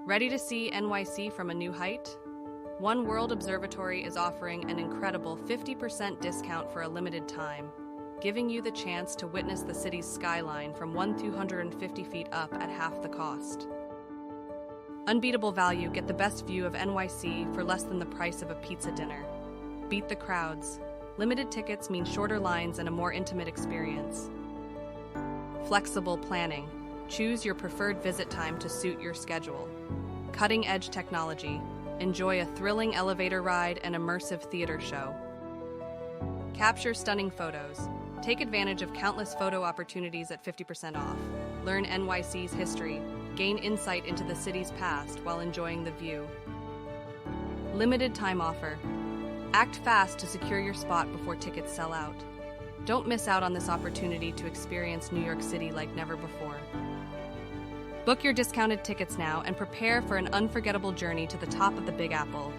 Ready to see NYC from a new height? One World Observatory is offering an incredible 50% discount for a limited time, giving you the chance to witness the city's skyline from 1,250 feet up at half the cost. Unbeatable value, get the best view of NYC for less than the price of a pizza dinner. Beat the crowds. Limited tickets mean shorter lines and a more intimate experience. Flexible planning. Choose your preferred visit time to suit your schedule. Cutting-edge technology. Enjoy a thrilling elevator ride and immersive theater show. Capture stunning photos. Take advantage of countless photo opportunities at 50% off. Learn NYC's history. Gain insight into the city's past while enjoying the view. Limited time offer. Act fast to secure your spot before tickets sell out. Don't miss out on this opportunity to experience New York City like never before. Book your discounted tickets now and prepare for an unforgettable journey to the top of the Big Apple.